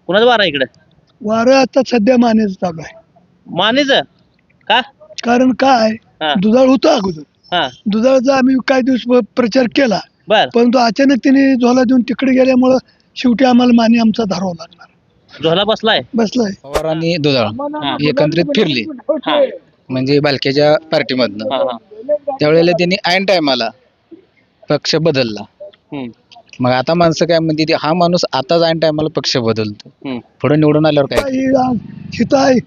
कुणाचं वार आहे इकडे? वारं आता सध्या मानेच चालू आहे. मानेच का? कारण काय हा दुधाळ होतं अगोदर. हा दुधाळचा आम्ही काही दिवस प्रचार केला, बर. परंतु अचानक त्यांनी झोला देऊन तिकडे गेल्यामुळं शेवटी आम्हाला माने आमचा धरावा लागला. झोला बसलाय. बसलाय. पवार आणि दुधाळ हा एकत्रित फिरली हा म्हणजे बालकेच्या पार्टीमधनं. हा हा. त्यावेळेला त्यांनी ऐन टायमाला पक्ष बदलला. हम्म, मग आता माणसं काय म्हणते हा माणूस आताच ऐन टायमाला पक्ष बदलतो, हम्म. पुढे निवडून आल्यावर काय? हिथं आहे,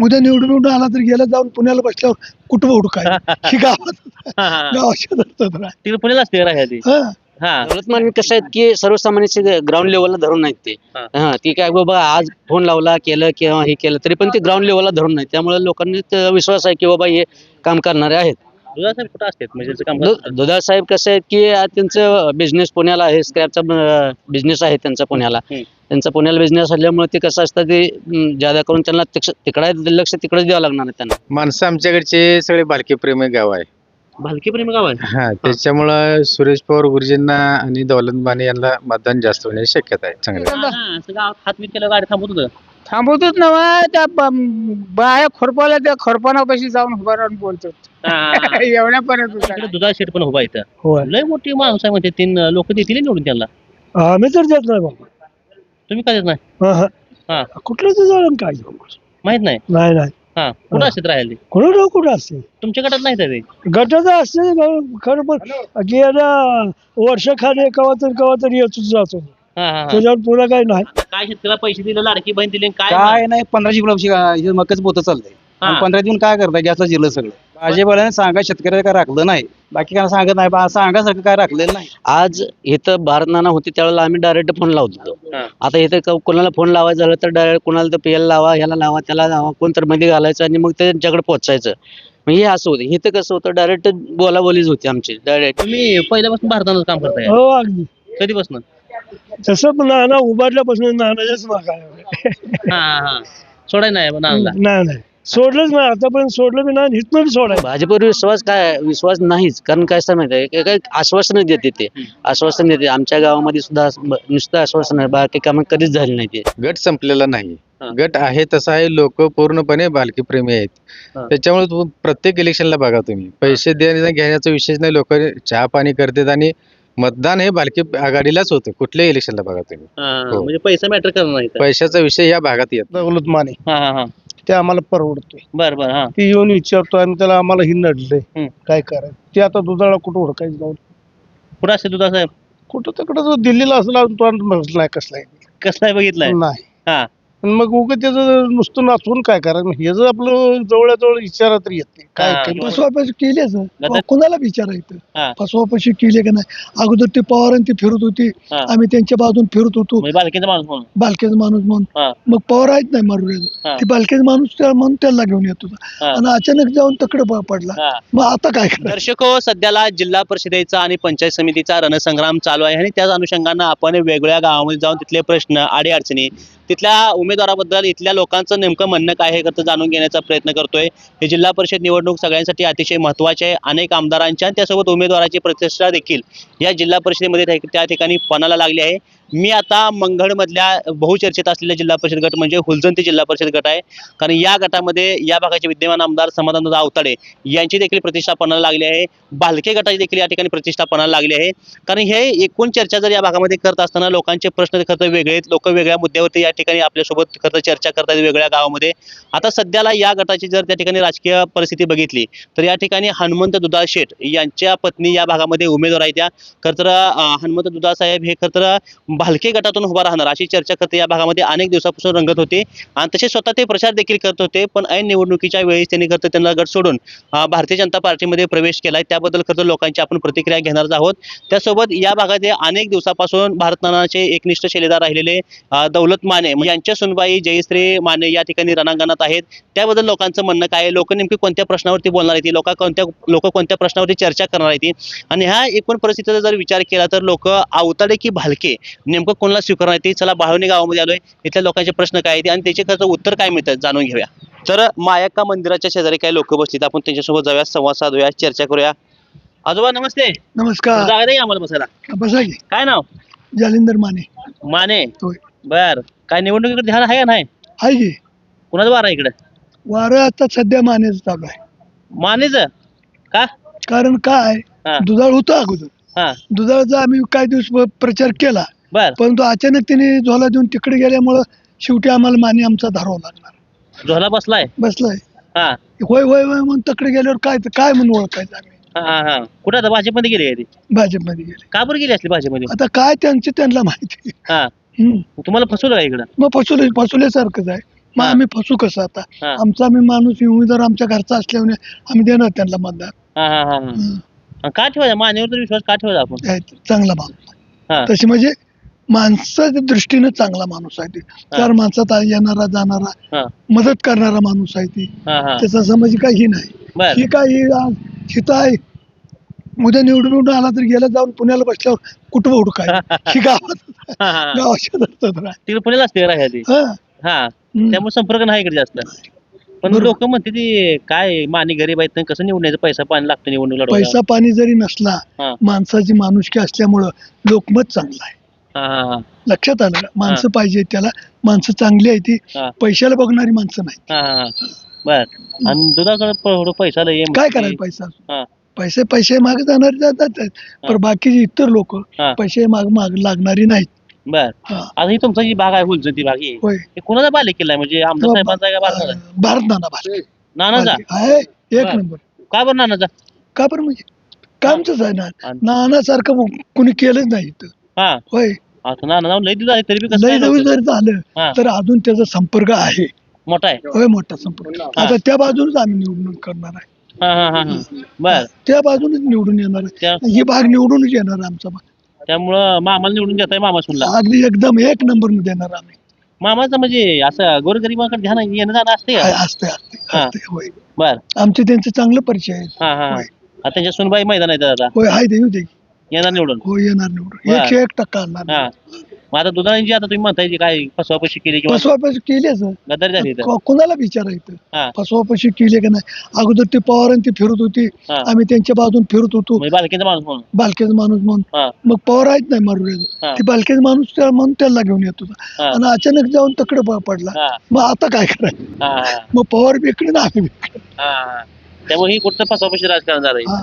उद्या निवडून आला तर गेला जाऊन पुण्याला बसल्यावर कुठं हुडकाय ही गावात हा, हा. गावाच्या दत्तात राह. तिकडे पुण्याला असते राहायला. हा हा दौलतमान कसं आहेत की सर्वसामान्य ग्राउंड लेवलला धरून नाहीत ते. हा. हा ती काय बाबा आज फोन लावला केलं किंवा हे केलं तरी पण ते ग्राउंड लेवलला धरून नाही. त्यामुळे लोकांनी ते विश्वास आहे की बाबा हे काम करणारे आहेत. दुधाळ साहेब कुठं असतात म्हणजे याचं काम करतात? दुधाळ साहेब कसं आहेत की त्यांचं बिझनेस पुण्याला आहे, स्क्रॅपचा बिझनेस आहे त्यांचा पुण्याला. हम्म. त्यांचा पुण्याला बिझनेस असल्यामुळे ते कसं असतं ते ज्यादा करून त्यांना तिकडे लक्ष तिकडेच द्यावं लागणार आहे त्यांना. माणसं आमच्याकडचे सगळे बालकी प्रेमी गाव आहे. भालकी प्रेम गाव आहे. हा त्याच्यामुळं सुरेश पवार गुरुजींना आणि दौलत माने यांना मतदान जास्त होण्याची शक्यता आहे चांगली. हा, असं गावात हात वीत केलं गाडी थांबवत होतं. थांबवतोच ना त्या बाया खोरपाला त्या खोरपानापाशी जाऊन उभा राहून बोलतो. हा, हा, हा. एवढ्यापर्यंत इकडे दुधाळ शेठ पण उभा इथं. होय. लय मोठी माणूस आहे म्हणजे 3 लोक देतील निवडून त्यांना. आम्ही तर देत नाही बाबा. तुम्ही काय देत नाही? हा, हा. हा कुठलं तुझं काय माहित नाही. नाही नाही हा कुठं असतात राहायला? कोणा कुठं असते तुमच्या गटात नाही ते. गटाचं असते खरं पण गेल्या वर्षाखाली कवा तरी येतच जातो. हा हा, हा. त्याच्यावर पुढं काही नाही. आता काय शेतकऱ्याला पैसे दिले, लाडकी बहीण दिली, काय काय नाही 15 गुलाबशी मकच पोत चाललंय. हा. 15 दिवस काय करताय? गॅसला जिरलं सगळं. भाजीपाल्याने सांगा शेतकऱ्याला काय राखलं नाही, बाकी काय सांगत नाही सांगासारखं काय राखलेलं नाही. आज इथं भारत नाना होती त्यावेळेला आम्ही डायरेक्ट फोन लावत होतो. हा. आता इथं कोणाला फोन लावायचं झालं तर डायरेक्ट कोणाला तर पेल लावा, ह्याला लावा, त्याला लावा, कोण तर मध्ये घालायचं आणि मग त्यांच्याकडे पोहोचायचं. मग हे असं होतं. इथं कसं होतं डायरेक्ट बोलाबोलीच होती आमची डायरेक्ट. तुम्ही पहिल्यापासून भारतानं काम करताय हो अगदी कधीपासून? तसं पण नाना उभारल्यापासून नानाच्याच मागा हा हा हा. सोडाय नाही नानाला. नाही नाही सोडलंच नाही आतापर्यंत, सोडलं बी नाही, इथनं बी सोडायचं. भाजपवर विश्वास नाहीच. कारण काय असतं माहिती आहे काही आश्वासन देते ते आश्वासन देते. आमच्या गावामध्ये सुद्धा नुसतं आश्वासन आहे, बाकी कामं कधीच झाली नाही ते. गट संपलेला नाही, हा. गट आहे तसा आहे. लोक पूर्णपणे बालकी प्रेमी आहेत. हा. त्याच्यामुळे प्रत्येक इलेक्शनला बघा तुम्ही पैसे घेण्याचा विषय नाही, लोक चहा पाणी करतात आणि मतदान हे बालकी आघाडीलाच होतं. कुठल्याही इलेक्शनला बघा तुम्ही, हा, हो. म्हणजे पैसा मॅटर करणार नाही इथं. पैशाचा विषय या भागात येत नाही. दौलत माने हा हा हा. ते आम्हाला परवडतोय. बर बर. हा ती येऊन विचारतो आणि त्याला आम्हाला ही नडलंय हम्म. काय करायचं. ते आता दुधाळा कुठं ओळखायचं जाऊन कुठं असते दुधा साहेब? कुठं तिकडं जो दिल्लीला असला तो बसलाय कसलाय कसं आहे बघितलंय? नाही. हा आणि मग उगं त्याचं नुसतं नाचवून काय करायचं. हे जर आपलं जवळजवळ विचारा तर येत नाही हा. काय फसवापशी केलीच गटात- कुणाला विचारायचं हा. फसवापशी केली का नाही. अगोदर ते पवारांनी ती फिरत होती, हा. आम्ही त्यांच्या बाजून फिरत होतो म्हणजे बालकीचा माणूस म्हणून. बालकेचा माणूस म्हणून. हा मग पवार आहेत नाही मारू हा. ती बालकेचा माणूस म्हणून त्याला घेऊन येत होता हा. आणि अचानक जाऊन तकडे पडला. हा. मग आता काय करायचं. दर्शको, सध्याला जिल्हा परिषदेचा आणि पंचायत समितीचा रणसंग्राम चालू आहे आणि त्याच अनुषंगानं आपण वेगवेगळ्या गावामध्ये जाऊन तिथले प्रश्न, अडीअडचणी, तिथल्या उमेदवाराबद्दल इथल्या लोकांचं नेमकं म्हणणं काय हे करतं जाणून घेण्याचा प्रयत्न करतोय. हे जिल्हा परिषद निवडणूक सगळ्यांसाठी अतिशय महत्त्वाचे आहे. अनेक आमदारांच्या आणि त्यासोबत उमेदवाराची प्रतिष्ठा देखील या जिल्हा परिषदेमध्ये त्या ठिकाणी पणाला लागली आहे. मी आता मंगळमधल्या बहुचर्चित असलेल्या जिल्हा परिषद गट म्हणजे हुलजंती जिल्हा परिषद गट आहे. कारण या गटामध्ये या भागाचे विद्यमान आमदार समाधानदादा आवताडे यांची देखील प्रतिष्ठा पणाला लागली आहे. भालके गटाची देखील या ठिकाणी प्रतिष्ठा पणाला लागली आहे. कारण हे एकूण चर्चा जर या भागामध्ये करत असताना लोकांचे प्रश्न खरं वेगळे आहेत. लोक वेगळ्या मुद्द्यावरती या ठिकाणी आपल्यासोबत खरं चर्चा करतात वेगळ्या गावामध्ये. आता सध्याला या गटाची जर त्या ठिकाणी राजकीय परिस्थिती बघितली तर या ठिकाणी हनुमंत दुधाळ शेठ यांच्या पत्नी या भागामध्ये उमेदवार आहेत. त्या खरं तर हनुमंत दुधाळ साहेब हे खरं तर भालके गटातून उभा राहणार अशी चर्चा करते या भागामध्ये अनेक दिवसापासून रंगत होते आणि तसे स्वतः ते प्रचार देखील करत होते. पण ऐन निवडणुकीच्या वेळेस त्यांनी खरं त्यांना गट सोडून भारतीय जनता पार्टीमध्ये प्रवेश केलाय. त्याबद्दल खरं लोकांची आपण प्रतिक्रिया घेणार आहोत. त्यासोबत या भागात अनेक दिवसापासून भारत नानाचे एकनिष्ठ शिलेदार राहिलेले दौलत माने यांच्या सुनबाई जयश्री माने या ठिकाणी रणांगणात आहेत. त्याबद्दल लोकांचं म्हणणं काय आहे, लोक नेमकी कोणत्या प्रश्नावरती बोलणार आहेत, लोक कोणत्या प्रश्नावरती चर्चा करणार आहेत आणि ह्या एकूण परिस्थितीचा जर विचार केला तर लोक आवताडे की भालके नेमकं कोणाला स्वीकारणार आहे. चला बाळवणी गावामध्ये आलोय, इथल्या लोकांचे प्रश्न काय आहेत आणि त्याचे खरं उत्तर काय मिळतात जाणून घेऊया. तर मायाक्का मंदिराच्या शेजारी काही लोक बसलीत, आपण त्यांच्यासोबत जाऊया, संवाद साधूया, चर्चा करूया. आजोबा नमस्ते. नमस्कार. जागा द्या आम्हाला बसायला. बसा की. काय नाव? जालिंदर माने. माने. होय. बर काय निवडणुकीकडे ध्यान आहे का नाही आहे की कुणाचं वार आहे इकडे वारं आता सध्या मानेच चालू आहे. मानेच का कारण काय हा. दुधाळ होतं अगोदर, हा दुधाळचा आम्ही काही दिवस प्रचार केला, बर परंतु अचानक त्यांनी झोला देऊन तिकडे गेल्यामुळं शेवटी आम्हाला माने आमचा धरावा लागणार. झोला बसलाय बसलाय हा होय होय होय म्हणून तिकडे गेल्यावर काय म्हणून ओळखायचं आम्ही. हा हा हा कुठं आता भाजपमध्ये गेली आहे ती भाजपमध्ये गेले. का बरं गेली असली भाजपमध्ये आता काय त्यांना माहिती. हा हम्म. तुम्हाला फसवलं का इकडं मग फसवल्यासारखंच आहे. मग हा. आम्ही फसू कसं आता. हा. आमचा आम्ही माणूस उमेदवार आमच्या घरचा असल्यामुळे आम्ही देणार त्यांना मतदान. हा हा हा हा हम्म. आणि का ठेवायचा मानेवर तर विश्वास का ठेवायचा आपण आहे ते चांगला माणूस. हा तशी म्हणजे माणसाच्या दृष्टीने चांगला माणूस आहे ते. चार माणसात येणारा जाणारा हा मदत करणारा माणूस आहे ती. हा हा त्याचा समज काही नाही. बर ही काही हिता आहे. उद्या निवडून आला तर गेला जाऊन पुण्याला बसल्यावर कुठं हुडकाय ही गावात हा हा गावाच्या दत्तात राह. तिकडे पुण्याला असते राहायला ती हा. हा हम्म. त्यामुळे संपर्क नाही इकडे जास्त पण बरोबर. लोक म्हणते ती काय मानी गरीब आहेत तर कसं निवडण्याचं पैसा पाणी लागतं निवडणूक लढवायला पैसा पाणी जरी नसला हा माणसाची माणुसकी असल्यामुळं लोकमत चांगलं आहे. हा हा हा लक्षात आलं का? माणसं पाहिजे त्याला, माणसं चांगली आहे ती, हा. पैशाला बघणारी माणसं नाही. हा हा हा बर आणि दुधाकडे थोडं पैसा लय काय करायला पैसा हा पैसे मागे जाणारे जातात आहेत. पण बाकीचे इतर लोक हा. पैसे माग लागणारी नाहीत. बर हा. आता ही तुमचा जी बाग आहे हुलजन ती बाग ही होय. हे कोणाचा बाले किल्ला आहे म्हणजे आमदार साहेबांचा आहे का भारताचा भारत नाना भाले. नानाचा आहे एक बर. नंबर. का बरं नानाचा का बरं म्हणजे कामच आहे ना. आणि- नानासारखं कुणी केलंच नाही इथं. हा होय. आता नाना जाऊन लय दिवस आहे तरी बी कसं लय काय जवळ नव्हतं? जर झालं हा. तर अजून त्याचा संपर्क आहे. मोठा आहे होय मोठा संपर्क. आता त्या बाजूनच आम्ही निवडणूक करणार आहे. हा हा हा हा बर त्या बाजूनच निवडून येणार आहे. त्या- ही भाग निवडूनच येणार आहे आमचा भाग. त्यामुळं मामाला निवडून घेताय मामा सुनला अगदी एकदम एक नंबर देणार आम्ही. मामाचं म्हणजे असं गोरगरिबांकडे ध्यान येणं जाणं असते का असते असते हा. असते होय. बर आमचे त्यांचे चांगलं परिचय आहे. हा हा हा होय. आता त्यांच्या सुनबाई मैदान आहे आता होय हाय देऊ दे. येणार निवडून हो येणार निवडून बर. 101% आणणार. हा मग आता दुधाळ्यांची आता तुम्ही म्हणताय जी काय फसवापशी केली किंवा फसवापशी केलीच गद्दारी झाली इथं कोणाला विचारायचं हा फसवापशी केली का नाही. अगोदर ते पवारांनी ती फिरत होती, हा. आम्ही त्यांच्या बाजून फिरत होतो. म्हणजे बालकीचा माणूस म्हणून बालकेचा माणूस म्हणून. हा मग पवार आहेत नाही मारू हा. ती बालकेचा माणूस म्हणून त्याला घेऊन येत होता. हा. आणि अचानक जाऊन तकडे पडला. हा मग आता काय करायचं. हा हा मग पवार बिकडे ना आम्ही बिकडे. हा त्यामुळे ही कुठं फसवापशी राजकारण झालंय हा.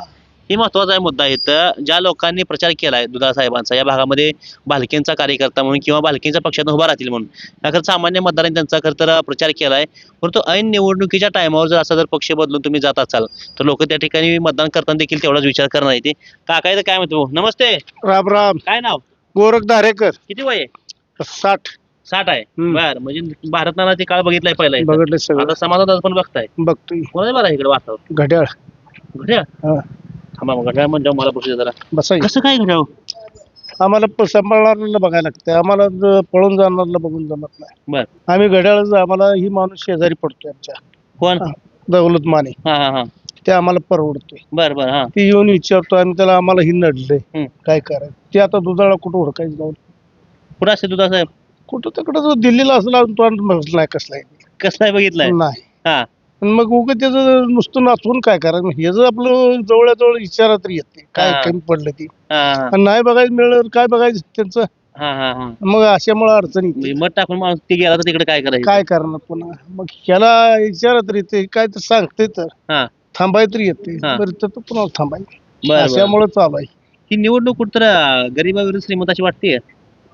ही महत्वाचा आहे मुद्दा आहे तर ज्या लोकांनी प्रचार केलाय दुधा साहेबांचा या भागामध्ये भालकेंचा कार्यकर्ता म्हणून किंवा भालकेंच्या पक्षात उभा राहतील म्हणून खरं सामान्य मतदारांनी त्यांचा खरं तर प्रचार केलाय परंतु ऐन निवडणुकीच्या टायमावर जर असा जर पक्ष बदलून तुम्ही जात असाल तर लोक त्या ठिकाणी मतदान करताना देखील तेवढाच विचार करणार आहे ते काकायचं काय म्हणतो नमस्ते राम राम. काय नाव गोरख धारेकर किती वय आहे 60 60 आहे हम्म. बर म्हणजे भारत नानाचे काळ बघितलाय पहिला इथं. बघितलं सगळं आता समाजात पण बघताय बघतोय. कोणाचं बरं आहे इकडे वातावरण घड्याळ घड्याळ हा. थांबा मग घड्याळ म्हणजे मला बसू दे जरा बसाय कसं काय घड्याळ आम्हाला सांभाळणाऱ्याला बघायला लागतं. आम्हाला पळून जाणाऱ्याला बघून जमत नाही. बर आम्ही घड्याळ आम्हाला ही माणूस शेजारी पडतोय आमच्या कोण दौलत माने. हा हा हा ते आम्हाला परवडतोय. बर बर हा ती येऊन विचारतो आम्ही त्याला आम्हाला ही नडलंय हम्म. काय करायचं. ते आता दुधाळा कुठं हुडकायचं जाऊन कुठं असते दुधा साहेब कुठं तिकडं जो दिल्लीला असला तो नाही कसलाय कसं आहे बघितलंय नाही. हा आणि मग उगं त्याचं नुसतं नाचवून काय करायचं. हे जर आपलं जवळजवळ विचारात तरी येते काय हा. कमी पडलं ती. हा हा आणि नाही बघायचं मिळलं काय बघायचं त्यांचं. हा हा हा मग अशामुळे अडचणी म्हणजे मत टाकून माणूस ते गेला तर तिकडे काय करायचं काय करणार पुन्हा. मग ह्याला विचारात येते काय तर सांगते तर हा थांबाय तरी येते. हा. बरं तर पुन्हा थांबायचं बर बर अशामुळे चालू आहे. ही निवडणूक कुठतर गरीबाविरुद्ध श्रीमंताची वाटते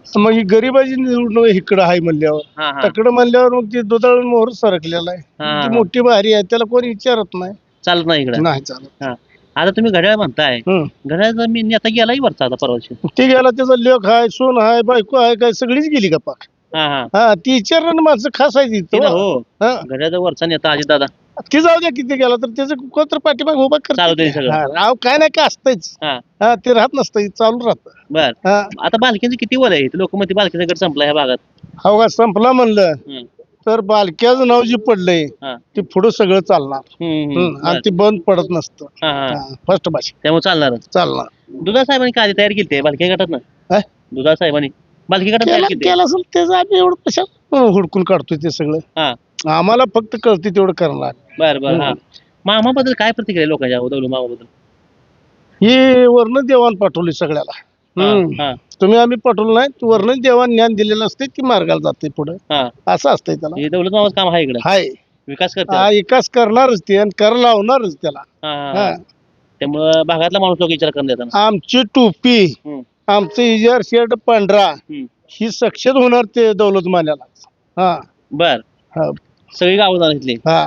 मग ही गरिबाची निवडणूक इकडं आहे म्हणल्यावर हा हा तकडं म्हणल्यावर मग ते दुधाळ मोहर सरकलेला आहे. हा. ती मोठी भारी आहे त्याला कोणी विचारत नाही. चालत नाही इकडे नाही चालत. हा आता तुम्ही घड्याळ म्हणताय हम्म. घड्याळचा मी आता गेलाही वरचा आता परवाशी ते गेला त्याचा लेख आहे सून आहे बायको आहे काय सगळीच गेली का पाक. हा हा हा ती विचारणार माणसं खास आहे ते ना तिथं. हो हा. घड्याळचा वरचा नेता अजित दादा ती जाऊ द्या किती गेला तर त्याचं कोणतर पाठीमाग उभा चालतंय करत सगळं. राव काय नाही काय असतंच. हा हा ते राहत नसतं चालू राहत. बर हा आता बालकीचं किती वर आहे लोक म्हणते बालकीचा गट संपला ह्या भागात हो का संपला म्हणलं हम्म, तर बालक्याचं नाव जे पडलंय हा ते पुढं सगळं चालणार. हम्म, आणि बर. ते बंद पडत नसतं. हा हा फर्स्ट भाषा त्यामुळे चालणारच चालणार. दुधा साहेबांनी काय तयार केली ते बालकी गटात ना काय? दुधा साहेबांनी बालकी गटात तयार केला केली केला असेल त्याचं आम्ही एवढं कशा हुडकून काढतोय ते सगळं. हा आम्हाला फक्त कळते तेवढं करणार. बर बर हा मामाबद्दल काय प्रतिक्रिया लोकांच्या दौलू मामाबद्दल हे वर्ण देवान पाठवली सगळ्याला. हा तुम्ही आम्ही पटवलं नाही तू वर्ण देवा ज्ञान दिलेलं असते की मार्गाला जाते पुढे हा असं असतंय त्याला हे दौलत मामाचं काम आहे इकडं हाय विकास करते हा विकास करणारच ते आणि कर लावणारच त्याला हा. त्यामुळं भागातला माणूस लोक विचार करून देतात आमची टोपी हम्म. आमचं इजर शर्ट पांढरा हम्म. ही सक्षम होणार ते दौलत मान्याला हा बर हा सगळी गावं जाणार इथली हा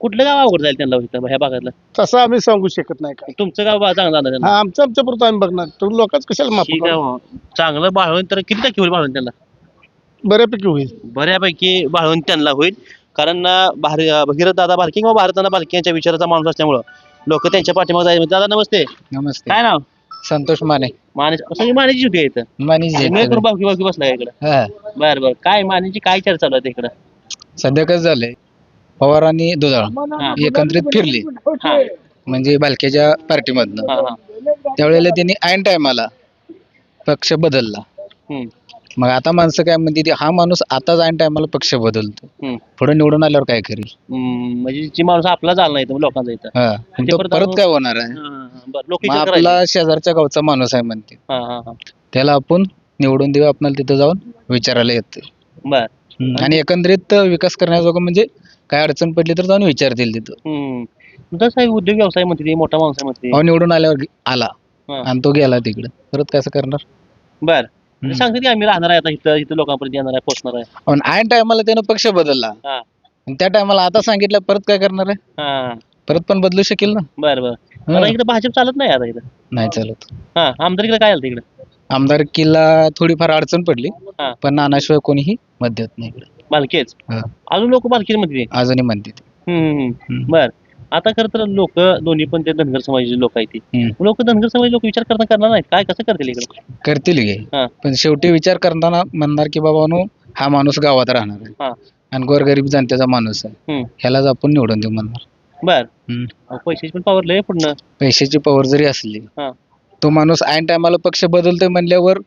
कुठलं गाव अवघड जाईल त्यांना इथं ह्या भागातलं तसं आम्ही सांगू शकत नाही काय तुमचं गाव चांगलं जाणार त्यांना हा आमच्या पुरतं आम्ही बघणार तो लोकच कशाला माफ ठीक आहे हो. चांगलं बाळवून तर किती टक्के होईल बाळवून त्यांना बऱ्यापैकी होईल बऱ्यापैकी बाळवून त्यांना होईल कारण भगीरथ दादा बालकी किंवा भारताना बालकी यांच्या विचाराचा माणूस असल्यामुळं लोक त्यांच्या पाठीमागे जायचे दादा नमस्ते नमस्ते काय नाव संतोष माने माने सगळी मानेची होती इथं माने बाकी बाकी बसलाय इकडं बर बर काय मानेची काय चर्चा चालू आहे इकडं सध्या कसं झालंय पवार आणि दुधाळ हा. एकत्रित फिरली हा म्हणजे बालकेच्या पार्टीमधनं हा हा त्यावेळेला त्यांनी ऐन टायमाला पक्ष बदलला हम्म, मग आता माणसं काय म्हणते ती हा माणूस आताच ऐन टायमाला पक्ष बदलतो हम्म. पुढे निवडून आल्यावर काय करेल म्हणजे जी माणूस आपला झाला नाही तर लोकांचा इथं हा ते तो परत परत आणून- काय होणार आहे लोक मग आपला शेजारच्या गावचा माणूस आहे म्हणते त्याला आपण निवडून देऊ आपल्याला तिथं जाऊन विचारायला येते बर आणि एकंदरीत विकास करण्याजोगं म्हणजे काय अडचण पडली तर जाऊन विचारतील तिथं तसं आहे उद्योग व्यवसाय म्हणते मोठा माणूस आहे म्हणते अहो निवडून आल्यावर आला हा. आणि तो गेला तिकडे परत कसं करणार बर सांगते की आम्ही राहणार आहे आता इथं इथं लोकांपर्यंत येणार आहे पोहोचणार आहे पण ऐन टायमाला त्यानं पक्ष बदलला हा. आणि त्या टायमाला आता सांगितलं परत काय करणार आहे हा परत पण बदलू शकेल ना बर बर हा. आता इकडे भाजप चालत नाही आता इथं नाही चालत हा आमदारकीला काय आलं इकडे आमदारकीला थोडीफार अडचण पडली हा. पण नानाशिवाय कोणीही मत देत नाही इकडे बालकेच हा. अजून लोक बालकीच मध्ये अजूनही म्हणते ते. हम्म. बर आता खरं तर लोक दोन्ही पण ते धनगर समाजाचे लोक आहेत ते हम्म. लोक धनगर समाज लोक विचार करणार नाहीत काय कसं करतील इकडे करतील गे हा. पण शेवटी विचार करताना म्हणणार की बाबा नो हा माणूस गावात राहणार आहे हा. आणि गोरगरीब जनतेचा माणूस आहे हम्म. ह्यालाच आपण निवडून देऊ म्हणणार बर हम्म. पैशाची पण पावर लय पुढनं पैशाची पवर जरी असली हा. तो माणूस ऐन टायमाला पक्ष बदलतोय म्हणल्यावर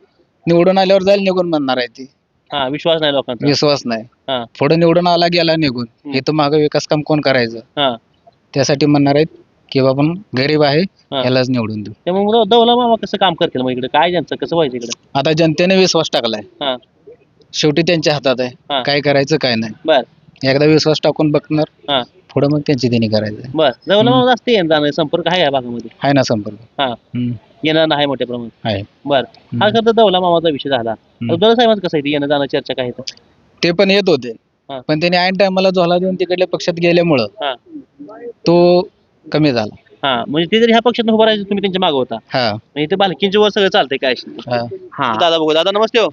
निवडून आल्यावर जाईल निघून म्हणणार आहे ती हा विश्वास नाही लोकांचा विश्वास नाही हा. पुढे निवडून आला गेला निघून हम्म. हे तर मागं विकास काम कोण करायचं हा त्यासाठी म्हणणार आहेत की बाबा गरीब आहे हा. यालाच निवडून देऊ त्यामुळे दौला मामा कसं काम करतील मग इकडे काय त्यांचं कसं व्हायचं इकडे आता जनतेने विश्वास टाकलाय हा शेवटी त्यांच्या हातात हा. आहे काय करायचं काय नाही बर एकदा विश्वास टाकून बघणार हा पुढे मग त्यांची त्यांनी करायचं बर दौला मामा जास्त येणार संपर्क आहे या भागामध्ये आहे ना संपर्क हा हम्म. येणं नाही मोठ्या प्रमाणात आहे बर हा खरं तर दौला मामाचा विषय झाला दौला साहेबांचं कसं आहे ते येणं जाणं चर्चा काय आहे ते? ते पण येत होते हा. पण त्यांनी ऐन टायमाला झोला देऊन तिकडल्या पक्षात गेल्यामुळं हा तो कमी झाला हा म्हणजे ते जरी ह्या पक्षात उभं राहायचं तुम्ही त्यांच्या मागे होता हा म्हणजे ते बालकींच्या वर सगळं चालतंय काय असेल ते. हा हा दादा बघू दादा नमस्ते हो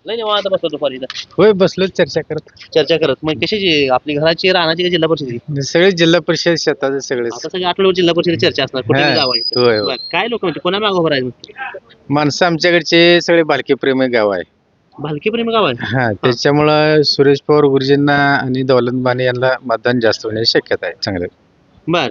लय निवांत बसलो दुपारी इथं. होय बसलो चर्चा करत चर्चा करत मग कशाची आपली घराची राहण्याची का जिल्हा परिषदेची सगळे जिल्हा परिषद शेताचे सगळे आता सगळे आठवड्यावर जिल्हा परिषद चर्चा असणार कुठे हा. गाव आहे होय, होय. बरं. काय लोक म्हणते कोणा मागं उभं राहायचं माणसं आमच्याकडचे सगळे बालकी प्रेमी गाव आहे भालकी प्रेमी गाव आहे हा त्याच्यामुळं सुरेश पवार गुरुजींना आणि दौलत माने यांना मतदान जास्त होण्याची शक्यता आहे चांगलं बर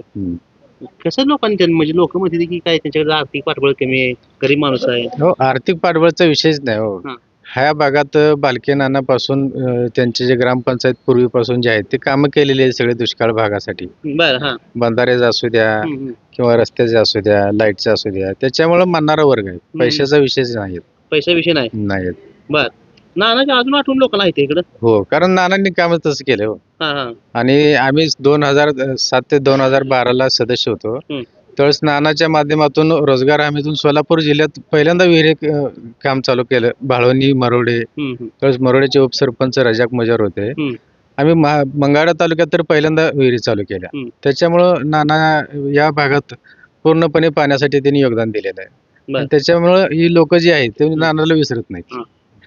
कसं लोकांनी म्हणजे लोक म्हणते की काय त्यांच्याकडे आर्थिक पाठबळ कमी आहे गरीब माणूस आहे हो आर्थिक पाठबळाचा विषयच नाही हो हा. ह्या भागात बालके नानापासून त्यांचे जे ग्रामपंचायत पूर्वीपासून जे आहेत ते कामं केलेली आहेत सगळे दुष्काळ भागासाठी बर हा बंधारेच असू द्या किंवा रस्त्याचे असू द्या लाईटचे असू द्या त्याच्यामुळे म्हणणारा वर्ग आहे पैशाचा विषयच नाहीत पैसा विषय नाही नाहीत बर नानाच्या अजून आठवून लोकांना आहे इकडं हो कारण नानांनी कामं तसं केलं हो हा हा आणि आम्ही 2007 ते 2012 सदस्य होतो हम्म. त्यावेळेस नानाच्या माध्यमातून रोजगार हमीतून सोलापूर जिल्ह्यात पहिल्यांदा विहिरी काम चालू केलं भाळवणी मरोडे त्यावेळेस मरोडेचे उपसरपंच रजाक मजार होते हम्म. आम्ही मंगाडा तालुक्यात तर पहिल्यांदा विहिरी चालू केल्या हम्म. त्याच्यामुळं नाना या भागात पूर्णपणे पाण्यासाठी त्यांनी योगदान दिलेलं आहे बर. आणि त्याच्यामुळं ही लोक जी आहेत ते नानाला विसरत नाहीत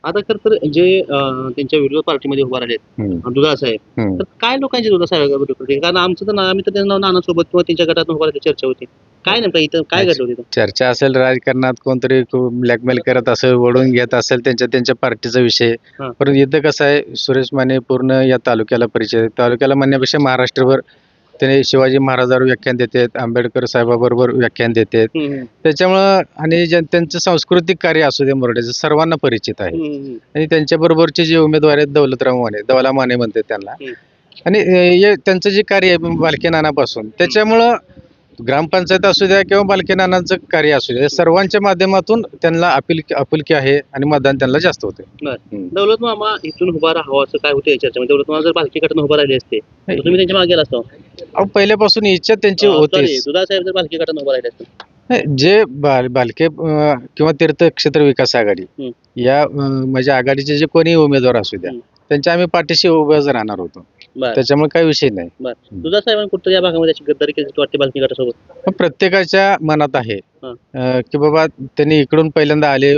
आता खर तर जे त्यांच्या विरोध पार्टीमध्ये उभा राहिले दुधा साहेब हम्म. तर काय लोकांची दुधा साहेब कारण आमचं तर आम्ही तर त्यांना नानासोबत किंवा त्यांच्या गटात उभा राहायची चर्चा होती काय नेमकं इथं काय घडलं होतं चर्चा असेल राजकारणात कोणतरी ब्लॅकमेल करत असेल ओढून घेत असेल त्यांच्या पार्टीचा विषय हा. परंतु इथं कसं आहे सुरेश माने पूर्ण या तालुक्याला परिचय तालुक्याला म्हणण्यापेक्षा महाराष्ट्रभर त्याने शिवाजी महाराजांवर व्याख्यान देतात आंबेडकर साहेबाबरोबर व्याख्यान देतात त्याच्यामुळं आणि त्यांचं सांस्कृतिक कार्य असू दे मुरडेचं सर्वांना परिचित आहे आणि त्यांच्या बरोबरचे जे उमेदवार आहेत दौलतराव माने दौला माने म्हणतात त्यांना आणि त्यांचं जे कार्य आहे बालके नानापासून त्याच्यामुळं ग्रामपंचायत असू द्या किंवा बालकी नानांचं कार्य असू द्या, सर्वांच्या माध्यमातून त्यांना आपुलकी आहे आणि मतदान त्यांना जास्त होते. दौलत मामा इथून उभा राहावं असं काय होतं या चर्चेमध्ये? दौलत मामा जर भालकीकडनं उभा राहिले असते तर तुम्ही त्यांच्या मागे गेला असता? अहो, पहिल्यापासून इच्छा त्यांची होती. दुधा साहेब जर भालकीकडनं उभा राहिले असते? जे बालके किंवा तीर्थक्षेत्र विकास आघाडी या म्हणजे आघाडीचे जे कोणी उमेदवार असू द्या त्यांच्या आम्ही पाठीशी उभ्याच राहणार होतो. त्याच्यामुळे काही विषय नाही. दुधा साहेबांनी कुठं या भागामध्ये अशी गद्दारी केली वाटते भालकी गटासोबत? प्रत्येकाच्या मनात आहे की बाबा त्यांनी इकडून पहिल्यांदा आले,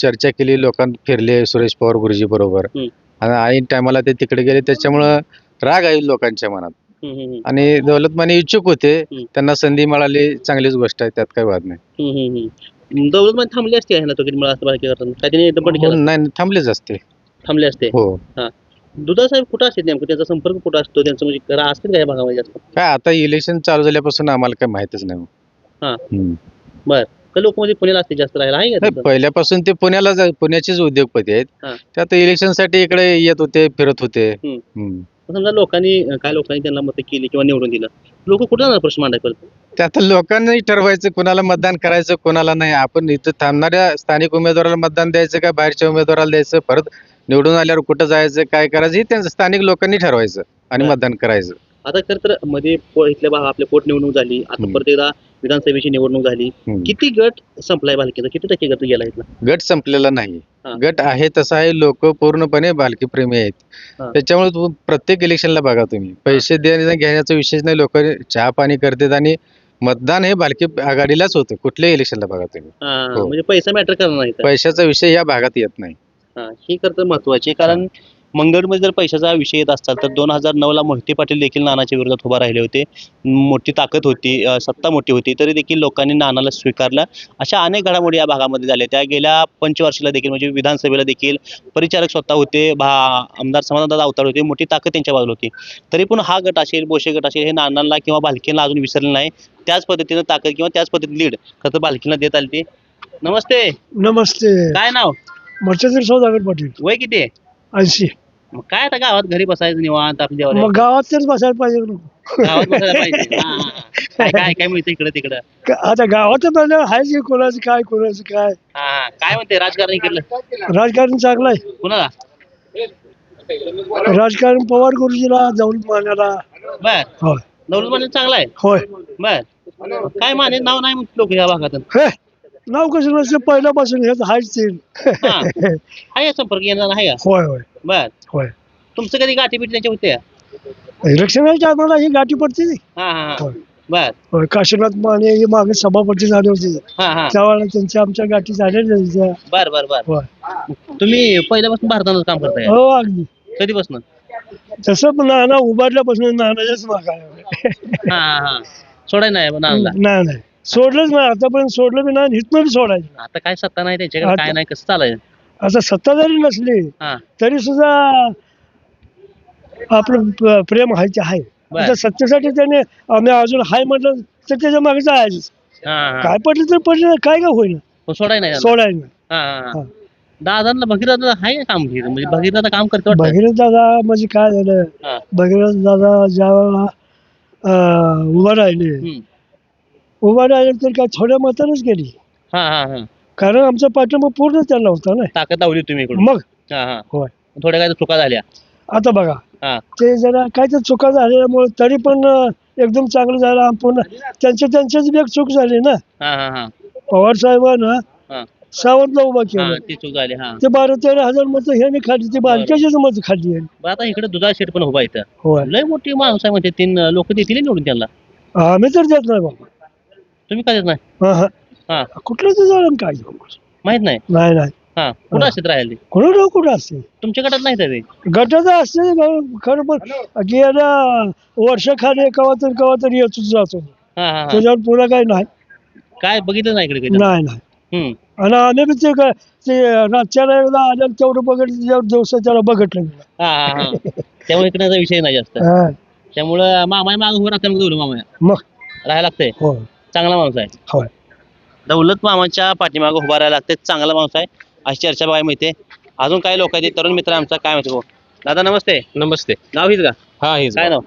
चर्चा केली, लोकांत फिरले सुरेश पवार गुरुजी बरोबर, आणि ऐन टायमाला ते तिकडे गेले, त्याच्यामुळं राग आहे लोकांच्या मनात. आणि दौलतमाने इच्छुक होते, त्यांना संधी मिळाली, चांगलीच गोष्ट आहे, त्यात काही वाद नाही. दौलतमाने थांबले असते आहे ना तो किती मला असतं भालकी गटात? काय त्यांनी एकदम पण केलं? नाही, थांबलेच असते. थांबले असते. हो. दुधा साहेब कुठं असते नेमकं? त्यांचा संपर्क कुठं असतो त्यांचं, म्हणजे असतील का या भागामध्ये जास्त? काय आता इलेक्शन चालू झाल्यापासून आम्हाला काही माहितच नाही. बर, का लोक म्हणजे पुण्याला असते जास्त राहायला आहे का? नाही, पहिल्यापासून ते पुण्याचेच उद्योगपती आहेत. ते आता इलेक्शन साठी इकडे येत होते, फिरत होते. समजा लोकांनी त्यांना मत केली किंवा निवडून दिलं, लोक कुठं जाणार प्रश्न मांडाय परत? ते आता लोकांनी ठरवायचं कोणाला मतदान करायचं, कोणाला नाही. आपण इथं थांबणाऱ्या स्थानिक उमेदवाराला मतदान द्यायचं का बाहेरच्या उमेदवाराला द्यायचं, परत निवडून आल्यावर कुठं जायचं, काय करायचं हे त्यांचं स्थानिक लोकांनी ठरवायचं आणि मतदान करायचं. आता खरं तर मध्ये इथल्या भाग आपल्या पोट निवडणूक झाली, आता परत एकदा विधानसभेची निवडणूक झाली. किती गट संपलाय भालकीचा? किती टक्के गट गेला इथला? गट संपलेला नाही, गट आहे तसा आहे. लोक पूर्णपणे भालकी प्रेमी आहेत. त्याच्यामुळे प्रत्येक इलेक्शनला बघा तुम्ही, पैसे घेण्याचा विषय नाही, लोक चहा पाणी करतात आणि मतदान हे भालकी आघाडीलाच होतं. कुठल्याही इलेक्शनला बघा तुम्ही. म्हणजे पैसा मॅटर करणार नाही. पैशाचा विषय या भागात येत नाही. ही खरं महत्वाची, कारण मंगळमध्ये जर पैशाचा विषय येत असतात तर 2009ला मोहिते पाटील देखील नानाच्या विरोधात उभा राहिले होते. मोठी ताकद होती, सत्ता मोठी होती, तरी देखील लोकांनी नानाला स्वीकारलं. अशा अनेक घडामोडी या भागामध्ये झाल्या. त्या गेल्या पंचवार्षिकला देखील म्हणजे विधानसभेला देखील परिचारक स्वतः होते, आमदार समाधानदादा अवताडे होते, मोठी ताकद त्यांच्या बाजूला होती. तरी पण हा गट असेल, बोशे गट असेल, हे नानांना किंवा भालकीला अजून विसरलं नाही. त्याच पद्धतीनं ताकद किंवा त्याच पद्धतीने लीड खरं तर भालकीला देत आली ती. नमस्ते. नमस्ते. काय नाव? मर्चेंद्र सौदागर पाटील. वय किती आहे? 80. मग काय आता गावात घरी बसायचं निवांत आपल्या मग गावातच बसायला पाहिजे ना. गावात बसायला पाहिजे. काय काय मिळतं इकडं तिकडं? आता गावात आहेच की, कोणाचं काय. काय म्हणते राजकारण इकडलं? राजकारण चांगलं आहे. कुणाला? राजकारण पवार गुरुजीला दौलत मान्याला. बर, होय दौलत माने चांगला आहे. होय. बर, काय माने नाव नाही म्हणत लोक या भागातून. हे नाव कसं नसतं, पहिल्यापासून हेच आहेच ते. आहे संपर्क येणार आहे का? होय होय बर, होय. तुमचं कधी गाठीपिटी त्यांच्या होते? इलेक्शनच्या आम्हाला ही गाठी पडते. होय. बर, होय. काशीनाथ माने हे मागे सभापती झाले होते, त्यावेळेला त्यांच्या आमच्या गाठी झालेल्या. बर बर बर. होय. तुम्ही पहिल्यापासून भारतानं काम करताय? हो, अगदी. कधीपासून? तसं पण नाना उभारल्यापासून नानाच्याच मागा. सोडाय नाही नानाला? नाही सोडलंच नाही आतापर्यंत, सोडलं बी नाही, इथनं बी सोडायचं. आता काय सत्ता नाही त्याच्याकडे, काय नाही, कसं चालायचं? आता सत्ता जरी नसली तरी सुद्धा आपलं प्रेम आहे आहे. आता सत्तेसाठी त्याने आम्ही अजून हाय म्हटलं तर त्याच्या मागे जायचं. काय पडलं तर पडलं, काय होईल, सोडाय नाही. सोडायचं. दादांना भगीरथ आहे का काम? म्हणजे भगीरथ काम करतो. भगीरथ दादा म्हणजे काय झालं, भगीरथ दादा ज्या वेळेला उभा राहिले तर काय थोड्या मतानच गेली. कारण आमचा पाठिंबा पूर्ण त्यांना होता ना. ताकद लावली तुम्ही मग. होय. थोड्या काय चुका झाल्या. आता बघा ते जरा काय तर चुका झाल्यामुळे तरी पण एकदम चांगलं झालं. आपण त्यांच्याच एक चूक झाली ना. पवार साहेबांना सावंतला उभा केला, ती चूक झाली. ते 12-13 हजार मत ह्याने खाल्ली, ती बालकाचीच मत खाल्ली. आता इकडे दुधा शेट पण उभा येतं. होय. लय मोठी माणूस आहे म्हणजे 3 लोक देतील निवडून त्यांना. आम्ही तर देत नाही बाबा. तुम्ही का देत नाही? कुठलं तर काय माहित नाही. नाही कुठं असते राहिले? कुठं असते तुमच्या गटात नाही तरी? गटात असते खरं, पण गेल्या वर्षाखाली कवा तरी येतच जातो. त्याच्यावर पुन्हा काय नाही. काय बघितलं नाही इकडे? नाही. आणि आम्ही बी ते रातच्याला एकदा आल्याला तेवढं बघितलं, दिवसा त्याला बघितलं. त्यामुळे इकडे विषय नाही जास्त. त्यामुळं मामा माग उभं राहतं. मामा मग राहायला लागतंय. चांगला माणूस आहे. होय. दौलत मामाच्या पाठीमागे उभा राहायला लागते, चांगला माणूस आहे अशी चर्चा बघायला मिळते. अजून काही लोक आहेत, तरुण मित्र आमचा. काय म्हणतो दादा? नमस्ते. नमस्ते. नाव हीच का? हा हेच काय नाव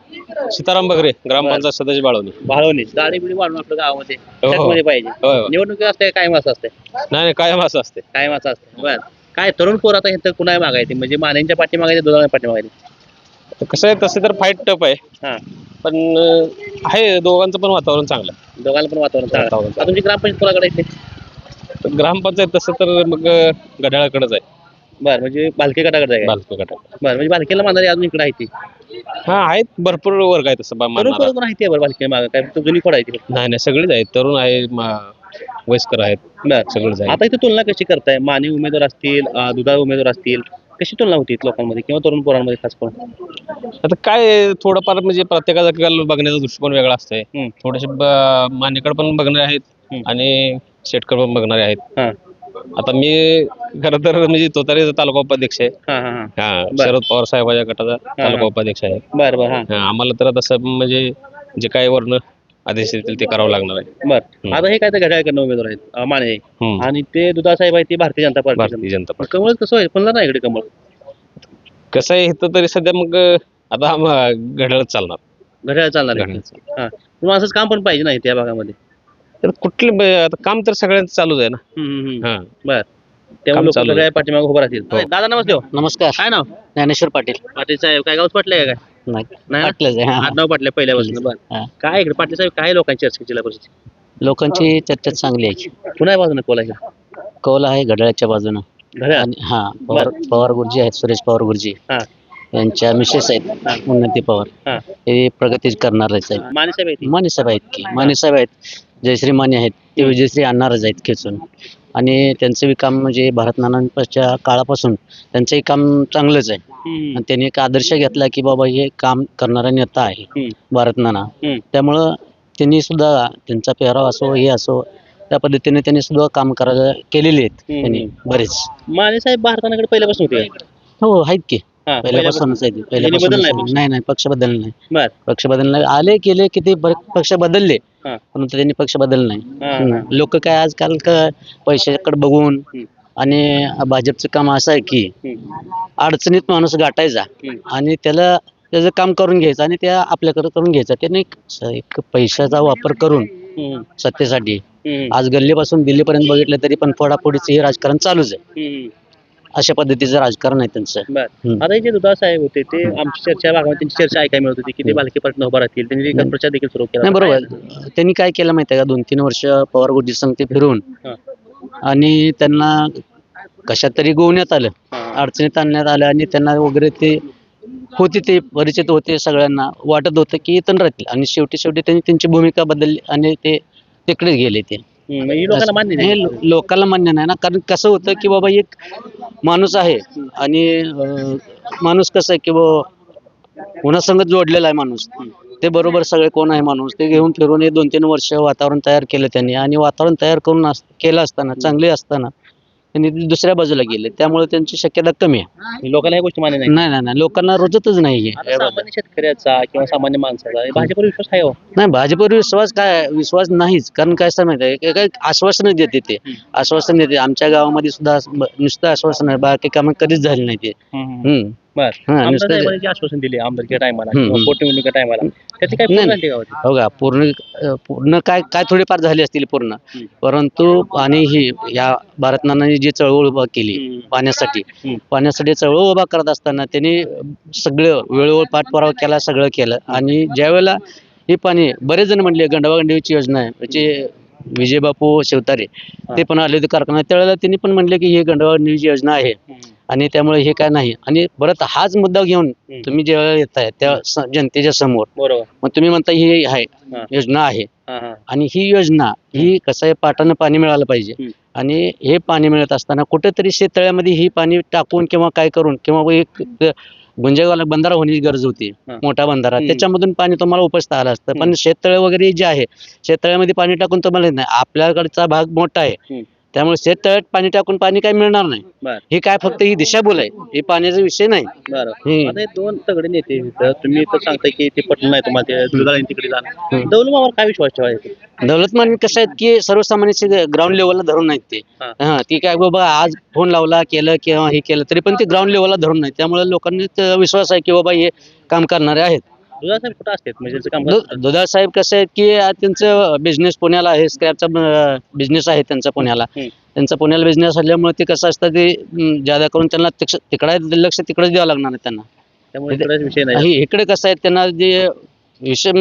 सीताराम बगरे ग्रामपंचायत सदस्य बाळवणी. भाळवणी गाडी बिडी वाढून आपल्या गावामध्ये हो. मध्ये पाहिजे. होय, होय. निवडणुकी असते कायम असं असते नाही कायम असं असते. कायम असं असते बर. काय तरुण पोर आता इथं कुणा मागायचे म्हणजे मानेंच्या पाठी मागायचे दुधाच्या पाठी मागायचे. कसं आहे तसं तर फाईट टप आहे हा पण आहे दोघांचं पण वातावरण चांगलं आहे. दोघांना पण वातावरण चांगलं. वातावरण आता तुमची ग्रामपंचायत कोणाकडे येते. तर ग्रामपंचायत तसं तर मग घड्याळाकडेच आहे. बर म्हणजे भालके गटाकडे आहे. बालक गटात बरं म्हणजे बालकेला मानणारी अजून इकडे आहे ती. हा आहेत भरपूर वर्ग आहे तसं तरुण मानणारा. पोरं पण आहे बरं बालके मागं काय फक्त जुनी खोड आहे ती. नाही सगळेच आहेत तरुण आहे वयस्कर आहेत बरं सगळेच आहेत. आता इथे तुलना कशी करताय माने उमेदवार असतील दुधाळ उमेदवार असतील कशी तुलना होती लोकांमध्ये किंवा तरुण पोरांमध्ये खास करून. आता काय थोडंफार म्हणजे प्रत्येकाचा बघण्याचा दृष्टिकोन वेगळा असतोय. थोडेसे मान्यकडे पण बघणारे आहेत आणि शेटकर पण बघणारे आहेत. हा आता मी खरं तर म्हणजे तोतारी तालुका उपाध्यक्ष आहे. हा हा हा हा शरद पवार साहेबांच्या गटाचा तालुका उपाध्यक्ष आहे. बरं बरं हा हा, आम्हाला तर तसं म्हणजे जे काय वर्ण आदेश येतील ते करावं लागणार आहे. बरं आता हे काय तर घड्याळकडनं उमेदवार आहेत माने हम्म. आणि ते दुधा साहेब आहेत ते भारतीय जनता भारतीय पार्टी. जनता पार्टी कमळ कसं आहे फुलणार नाही इकडे कमळ. कसं आहे इथं तरी सध्या मग आता घड्याळच चालणार. घड्याळ चालणार आहे. घड्याळ. हा तुम्हाला असंच काम पण पाहिजे नाही त्या भागामध्ये. तर कुठले आता काम तर सगळ्यांचं चालूच आहे ना. हा बर त्यामुळे काम लोक चालू आहे. घड्याळ पाठीमागे उभं राहतील. हो. दादा नमस्ते हो. नमस्कार. काय नाव ज्ञानेश्वर पाटील. पाटील साहेब काय गावच पाटले काय नाही नाही पाटलंच आहे. हा. आडनाव पाटले पहिल्यापासून. बरं हा. काय इकडे पाटील साहेब काय लोकांची चर्चा जिल्हा परिषद लोकांची चर्चा चांगली आहे. पुन्हा बाजूने कोला इकडे कौल आहे घड्याळाच्या बाजूनं. घड्याळ. आणि हा पवार गुरुजी आहेत सुरेश पवार गुरुजी हा यांच्या मिसेस आहेत उन्नती पवार. हा हे प्रगती करणारच आहेत. माने साहेब आहेत. माने साहेब आहेत की माने साहेब आहेत. जयश्री माने आहेत ते विजयश्री आणणारच आहेत खेचून. आणि त्यांचं बी काम म्हणजे भारत नानांच्या काळापासून त्यांचंही काम चांगलंच आहे. आणि त्यांनी एक आदर्श घेतला की बाबा हे काम करणारा नेता आहे भारत नाना. त्यामुळं त्यांनी सुद्धा त्यांचा पेहराव असो हे असो त्या पद्धतीने त्यांनी सुद्धा काम करायला केलेले आहेत त्यांनी बरेच. माने साहेब भारताकडे पहिल्यापासून होते काय? हो आहेत की हा, पहिल्यापासूनच आहेत. बदल नाही पहिल्यापासून पक्ष? नाही पक्ष बदल नाही. बर पक्ष बदलले आले केले की ते पक्ष बदलले हा. परंतु त्यांनी पक्ष बदल हा. नाही. लोक काय आजकाल पैशाकडे बघून आणि भाजपचं काम असं आहे की अडचणीत माणूस गाठायचा आणि त्याचं काम करून घ्यायचं आणि त्या आपल्याकडे करून घ्यायचं. त्याने एक पैशाचा वापर करून सत्तेसाठी आज गल्लीपासून दिल्लीपर्यंत बघितलं तरी पण फोडाफोडीचं हे राजकारण चालूच आहे. अशा पद्धतीचं राजकारण आहे त्यांचं. बर आता हे जे दुधा साहेब होते ते आमची चर्चा भागामध्ये त्यांची चर्चा ऐकायला मिळत होती की ते बालके पाटील उभा राहतील. त्यांनी एक प्रचार देखील सुरू केला. नाही बरोबर. त्यांनी काय केलं माहिती आहे का 2-3 वर्ष पवार गुरुजी संघ ते फिरून हा. आणि त्यांना कशात तरी गोवण्यात आलं अडचणीत आणण्यात आलं आणि त्यांना वगैरे ते होते ते परिचित होते सगळ्यांना वाटत होतं की इथं राहतील आणि शेवटी त्यांनी त्यांची भूमिका बदलली आणि ते तिकडेच गेले. ते म्हणजे लोकांना मान्य नाही. हे लोकांना मान्य नाही ना कारण कसं होतं की बाबा एक माणूस आहे आणि माणूस कसं आहे की बाबा कोणासंगत जोडलेला आहे माणूस ते बरोबर सगळे कोण आहे माणूस ते घेऊन फिरून हे 2-3 वर्ष वातावरण तयार केलं त्यांनी आणि वातावरण तयार करून केलं असताना चांगले असताना त्यांनी दुसऱ्या बाजूला गेले. त्यामुळे त्यांची शक्यता कमी आहे. लोकांना या गोष्टी मान्य नाही. नाही लोकांना रोजतच नाही. आता सामान्य शेतकऱ्याचा किंवा सामान्य माणसाचा भाजपवर विश्वास आहे हो. नाही भाजपवर विश्वास नाहीच कारण काय असं माहिती आहे काय आश्वासन देते ते आश्वासन देते. आमच्या गावामध्ये सुद्धा नुसतं आश्वासन आहे बाकी कामं कधीच झाली नाही ते. बर हा, आमदार नुसतं साहेबांनी जे आश्वासन दिले आमदारकीच्या टायमाला किंवा पोटनिवडणुकीच्या टायमाला त्याची काय पूर्ण झाली का होती? हो का पूर्ण काय थोडीफार झाली असतील पूर्ण परंतु आणि ही या भारत नानांनी जी चळवळ उभा केली पाण्यासाठी चळवळ उभा करत असताना त्यांनी सगळं वेळोवेळ पाठपुरावा केला सगळं केलं आणि ज्यावेळेला ही पाणी बरेच जण म्हणले गंडवागंडीची योजना आहे म्हणजे विजय बापू शिवतारे ते पण आले होते कारखाना त्यावेळेला त्यांनी पण म्हणले की ही गंडवागंडीची योजना आहे आणि त्यामुळे हे काय नाही. आणि परत हाच मुद्दा घेऊन तुम्ही जेव्हा येताय त्या जनतेच्या समोर बरोबर मग तुम्ही म्हणता ही आहे योजना आहे आणि ही योजना ही कसं आहे पाटानं पाणी मिळालं पाहिजे आणि हे पाणी मिळत असताना कुठेतरी शेततळ्यामध्ये ही पाणी टाकून किंवा काय करून किंवा एक गुंजेगावला बंधारा होण्याची गरज होती मोठा बंधारा त्याच्यामधून पाणी तुम्हाला उपसता आलं असतं. पण शेततळे वगैरे जे आहे शेततळ्यामध्ये पाणी टाकून तुम्हाला नाही आपल्याकडचा भाग मोठा आहे त्यामुळे शेत तळ्यात पाणी टाकून पाणी काय मिळणार नाही. बर हे काय फक्त ही दिशाभूल आहे, हे पाण्याचा विषय नाही. बरं हम्म. आता हे दोन तगडे नेते इथं, तुम्ही तर सांगताय की ते पटलं नाही तुम्हाला, ते दुधाला तिकडे जाणं. दौलत मामावर काय विश्वास ठेवायचा? दौलतमान कसं आहेत की सर्वसामान्य ग्राउंड लेवलला धरून नाहीत ते. हा. हा ती काय बाबा आज फोन लावला केलं किंवा हे केलं तरी पण ते ग्राउंड लेवलला धरून नाही. त्यामुळे लोकांनी तर विश्वास आहे की बाबा हे काम करणारे आहेत. दुधासाहेब कुठं असतात म्हणजे त्याचं काम करतात? दुधाळ साहेब कसं आहेत की त्यांचं बिझनेस पुण्याला आहे, स्क्रॅपचा बिझनेस आहे त्यांचा पुण्याला. त्यांचा पुण्याला बिझनेस असल्यामुळे ते कसं असतं ते ज्यादा करून त्यांना तिकडे लक्ष तिकडेच द्यावं लागणार आहे त्यांना. त्यामुळे इकडेच विषय नाही. इकडे कसं आहे त्यांना जे विषय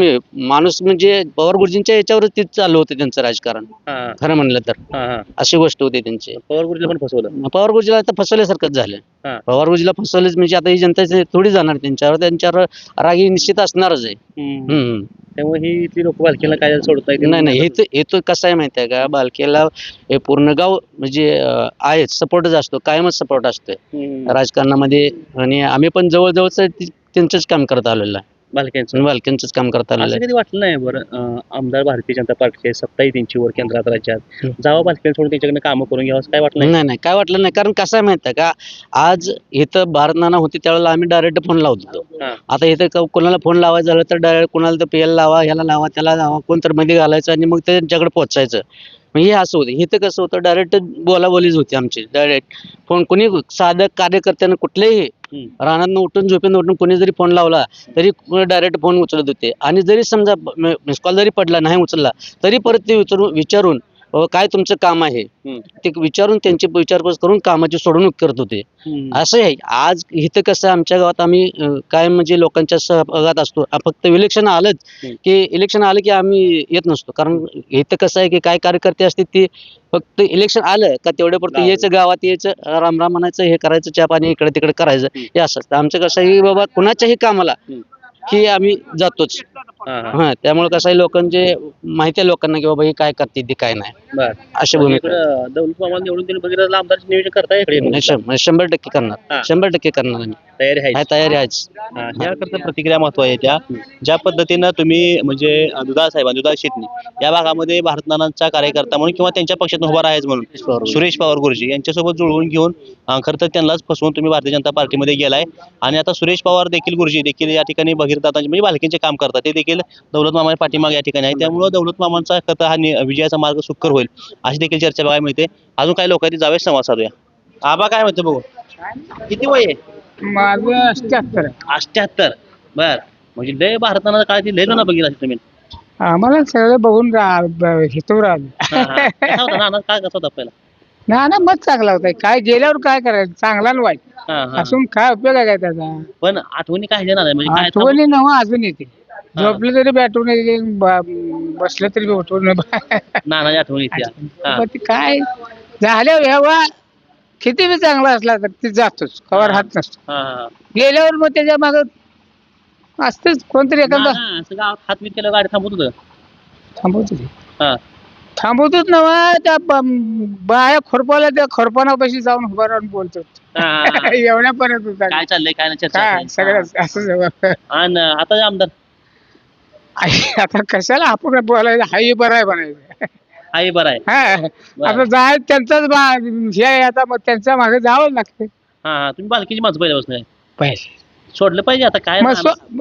माणूस म्हणजे पवार गुरुजींच्या याच्यावरच ते चालू होते त्यांचं राजकारण. हा खरं म्हणलं तर हा हा. अशी गोष्ट होती त्यांची. पवार गुरुजीला पण फसवलं. पवार गुरुजीला आता फसवल्यासारखंच झालं. हा. पवार गुरुजीला फसवलेच म्हणजे आता ही जनता थोडी जाणार त्यांच्यावर रागी निश्चित असणारच आहे. हम्म. त्यामुळे ही इथली लोक बालकीला काय सोडत नाही हे तर कसं आहे माहिती आहे का, बालकेला हे पूर्ण गाव म्हणजे आहे सपोर्टच असतो, कायमच सपोर्ट असतोय राजकारणामध्ये. आणि आम्ही पण जवळजवळच त्यांचंच काम करत आलेलं आहे, बालक्यांचंच काम करत आलेलं असं आहे. कधी वाटलं नाही बरं आमदार भारतीय जनता पार्टीचे सत्ता आहे त्यांची वर केंद्रात राज्यात, जावं बालकेला सोडून त्यांच्याकडे कामं करून घ्यावं असं काय वाटलं नाही? नाही काय वाटलं नाही, कारण कसं आहे माहिती आहे का, आज इथं भारत नाना होती त्यावेळेला आम्ही डायरेक्ट फोन लावत होतो. हा. आता इथं कोणाला फोन लावायचं झालं तर डायरेक्ट कोणाला तर पेल लावा, ह्याला लावा, त्याला लावा, कोणतर मध्ये घालायचं आणि मग त्यांच्याकडे पोहोचायचं. मग हे असं होतं. इथं कसं होतं, डायरेक्ट बोलाबोलीच होती आमची. डायरेक्ट फोन कोणी साधं कार्यकर्त्यानं कुठलेही रानात उठून झोपेन उठून कोणी जरी फोन लावला तरी डायरेक्ट फोन उचलत होते. आणि जरी समजा मिस कॉल जरी पडला नाही उचलला तरी परत ते विचारून काय तुमचं काम आहे ते विचारून त्यांची विचारपूस करून कामाची सोडवणूक करत होते. असं आहे. आज इथं कसं आमच्या गावात आम्ही काय म्हणजे लोकांच्या सहभागात असतो. फक्त इलेक्शन आलं की आम्ही येत नसतो, कारण इथं कसं आहे की काय कार्यकर्ते असतील ते फक्त इलेक्शन आलं का तेवढ्या पुरतं यायचं, गावात यायचं, रामराम म्हणायचं, हे करायचं, चहा पाणी इकडे तिकडे करायचं, हे असं असतं. आमचं कसं आहे बाबा कुणाच्याही कामाला की आम्ही जातोच. हा त्यामुळे कसं आहे लोकांचे माहिती आहे लोकांना की बाबा हे काय करते ते काय नाही, अशी भूमिका. दौलत मामा निवडून दिलं बघितलं आमदारचं नियोजन करता इकडे 100% करणार, 100% करणार आम्ही. तयारी आहे. तयारी आहेच. याकरता प्रतिक्रिया महत्व आहे त्या ज्या पद्धतीनं तुम्ही म्हणजे दुधाळ साहेबांनी, दुधाळ शेटणी या भागामध्ये भारत नानांचा कार्यकर्ता म्हणून किंवा त्यांच्या पक्षातून उभा राहायचं म्हणून सुरेश पवार गुरुजी यांच्यासोबत जुळवून घेऊन खरं तर त्यांनाच फसवून तुम्ही भारतीय जनता पार्टीमध्ये गेलाय. आणि आता सुरेश पवार देखील गुरुजी देखील या ठिकाणी भगीरथांचे म्हणजे बालकींचे काम करतात, ते देखील दौलत मामा पाठीमागे या ठिकाणी आहे. त्यामुळे दौलत मामांचा खरं हा विजयाचा मार्ग सुकर होईल अशी देखील चर्चा बघायला मिळते. अजून काही लोक आहेत जावे संवाद साधूया. आबा काय म्हणते बघू, किती वय आहे? माझं 88. 88. बर म्हणजे लय भारतानं काय लय ना बघितलं तुम्ही. आम्हाला सगळं बघून हितवर राहिलं. कसा होता नाना, काय कसा होता पहिला? ना मत चांगला होता. काय गेल्यावर काय करायचं, चांगला वाईट असून काय उपयोग आहे काय त्याचा. पण आठवणी काय देणार म्हणजे काय आठवणी नवा अजून येते. झोपलं तरी बी आठवण येते, बसलं तरी बी उठवून नानाची आठवणी येते. काय झाल्यावर ह्या किती बी चांगला असला तर ते जातोच, कवर हात नसतो. गेल्यावर मग त्याच्या माग असतेच कोणतरी एखादा गावात हात मीत केलं गाडी थांबवत होतं. थांबवतोच नवा. त्या बाया खोरपाला त्या खोरपानापाशी जाऊन उभा राहून बोलतो. एवढ्यापर्यंत होता. काय चाललंय काय नाही चर्चा सगळं असं. आणि आता आमदार आता कशाला आपण बोलायचं, हाही बरं आहे म्हणायचं. आई बरं आहे. आता जाय त्यांचाच हे आहे, आता मग त्यांच्या मागे जावं लागते. तुम्ही बालकीची माणसं पहिल्यापासून आहे. पाहिजे सोडलं पाहिजे आता काय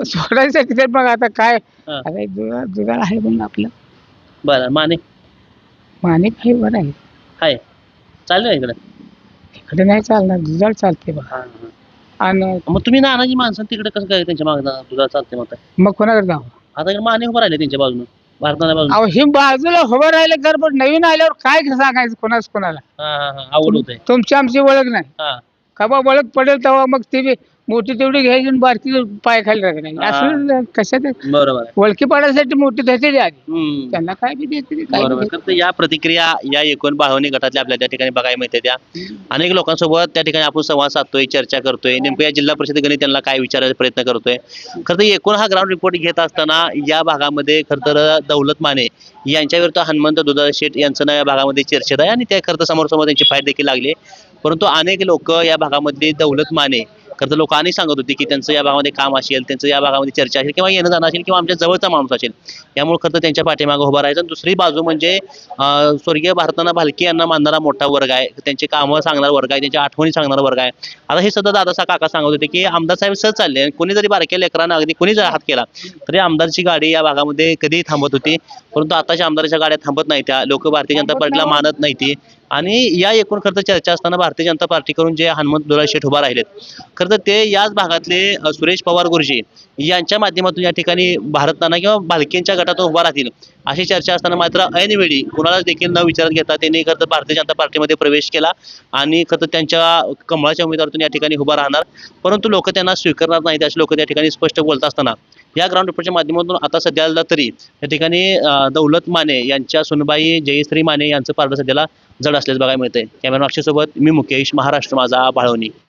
सोडायचं किती मग आता काय. आता जुगार आहे म्हणून आपलं. बरं माने भाई बरं आहे. हाय चाललं इकडे नाही चालणार, दुधाळ चालते बघा. आणि मग तुम्ही नानाची माणसं तिकडे कसं काय त्यांच्या मागे दुधाळ चालते मग कोणाकडे जावं. आता इकडे माने उभं राहिले त्यांच्या बाजूने, भारताच्या बाजूने. अहो ही बाजूला उभं राहिलं तर पण नवीन आल्यावर काय सांगायचं कोणाला. आवड होते तुमची आमची ओळख नाही का बा, ओळख पडेल तेव्हा मग ती मोठी तेवढी घ्यायची आणि बारकी पायाखाली राखायची. असं कशात बरोबर. ओळखी पाडायसाठी मोठी देते आधी, त्यांना काय बी देते. बरोबर. या प्रतिक्रिया या एकूण बाळवणी गटातल्या आपल्या त्या ठिकाणी बघायला मिळते. त्या अनेक लोकांसोबत त्या ठिकाणी आपण संवाद साधतोय, चर्चा करतोय, नेमकं या जिल्हा परिषद गणित त्यांना काय विचारायचा प्रयत्न करतोय. खरं तर एकूण हा ग्राउंड रिपोर्ट घेत असताना या भागामध्ये खरं तर दौलत माने यांच्या विरुद्ध हनुमंत दुधाळ शेठ यांचं नाव या भागामध्ये चर्चेत आहे आणि त्या खरं तर समोर त्यांची फाईट देखील लागली. परंतु अनेक लोक या भागामध्ये दौलत माने खरं तर लोक आणि सांगत होती की त्यांचं या भागामध्ये काम असेल, त्यांचं या भागामध्ये चर्चा असेल किंवा येणं जाणं असेल किंवा आमच्या जवळचा माणूस असेल, यामुळे खरं तर त्यांच्या पाठीमागे उभा राहायचं. आणि दुसरी बाजू म्हणजे स्वर्गीय भारताना भालके यांना मानणारा मोठा वर्ग आहे, त्यांचे कामं सांगणारा वर्ग आहे, त्यांच्या आठवणी सांगणारा वर्ग आहे. आता हे सतत दादा काका सांगत होते की आमदार साहेब सहज चालले, कोणी जरी बारक्या लेकरांना अगदी कोणी जर हात केला तरी आमदारची गाडी या भागामध्ये कधीही थांबत होती. परंतु आताच्या आमदाराच्या गाड्या थांबत नाही, त्या लोक भारतीय जनता पार्टीला मानत नाही ती. आणि या एकूण खरं तर चर्चा असताना भारतीय जनता पार्टी करून जे हनुमंत दुराळ शेठ उभा राहिलेत, खरं तर ते याच भागातले सुरेश पवार गुरुजी यांच्या माध्यमातून या ठिकाणी भारत नाना किंवा भालकेंच्या गटातून उभा राहतील अशी चर्चा असताना मात्र ऐनवेळी कुणालाच देखील न विचारत घेता त्यांनी खरं तर भारतीय जनता पार्टीमध्ये प्रवेश केला आणि खरं तर त्यांच्या कमळाच्या उमेदवारातून या ठिकाणी उभा राहणार. परंतु लोक त्यांना स्वीकारणार नाहीत असे लोक त्या ठिकाणी स्पष्ट बोलत असताना या ग्राउंड रिपोर्टच्या माध्यमातून आता सध्याला तरी या ठिकाणी दौलत माने यांच्या सुनबाई जयश्री माने यांचं पारडं सध्याला जड असल्याचं बघायला मिळतंय. कॅमेरा अक्षयसोबत मी मुकेश, महाराष्ट्र माझा, बाळवणी.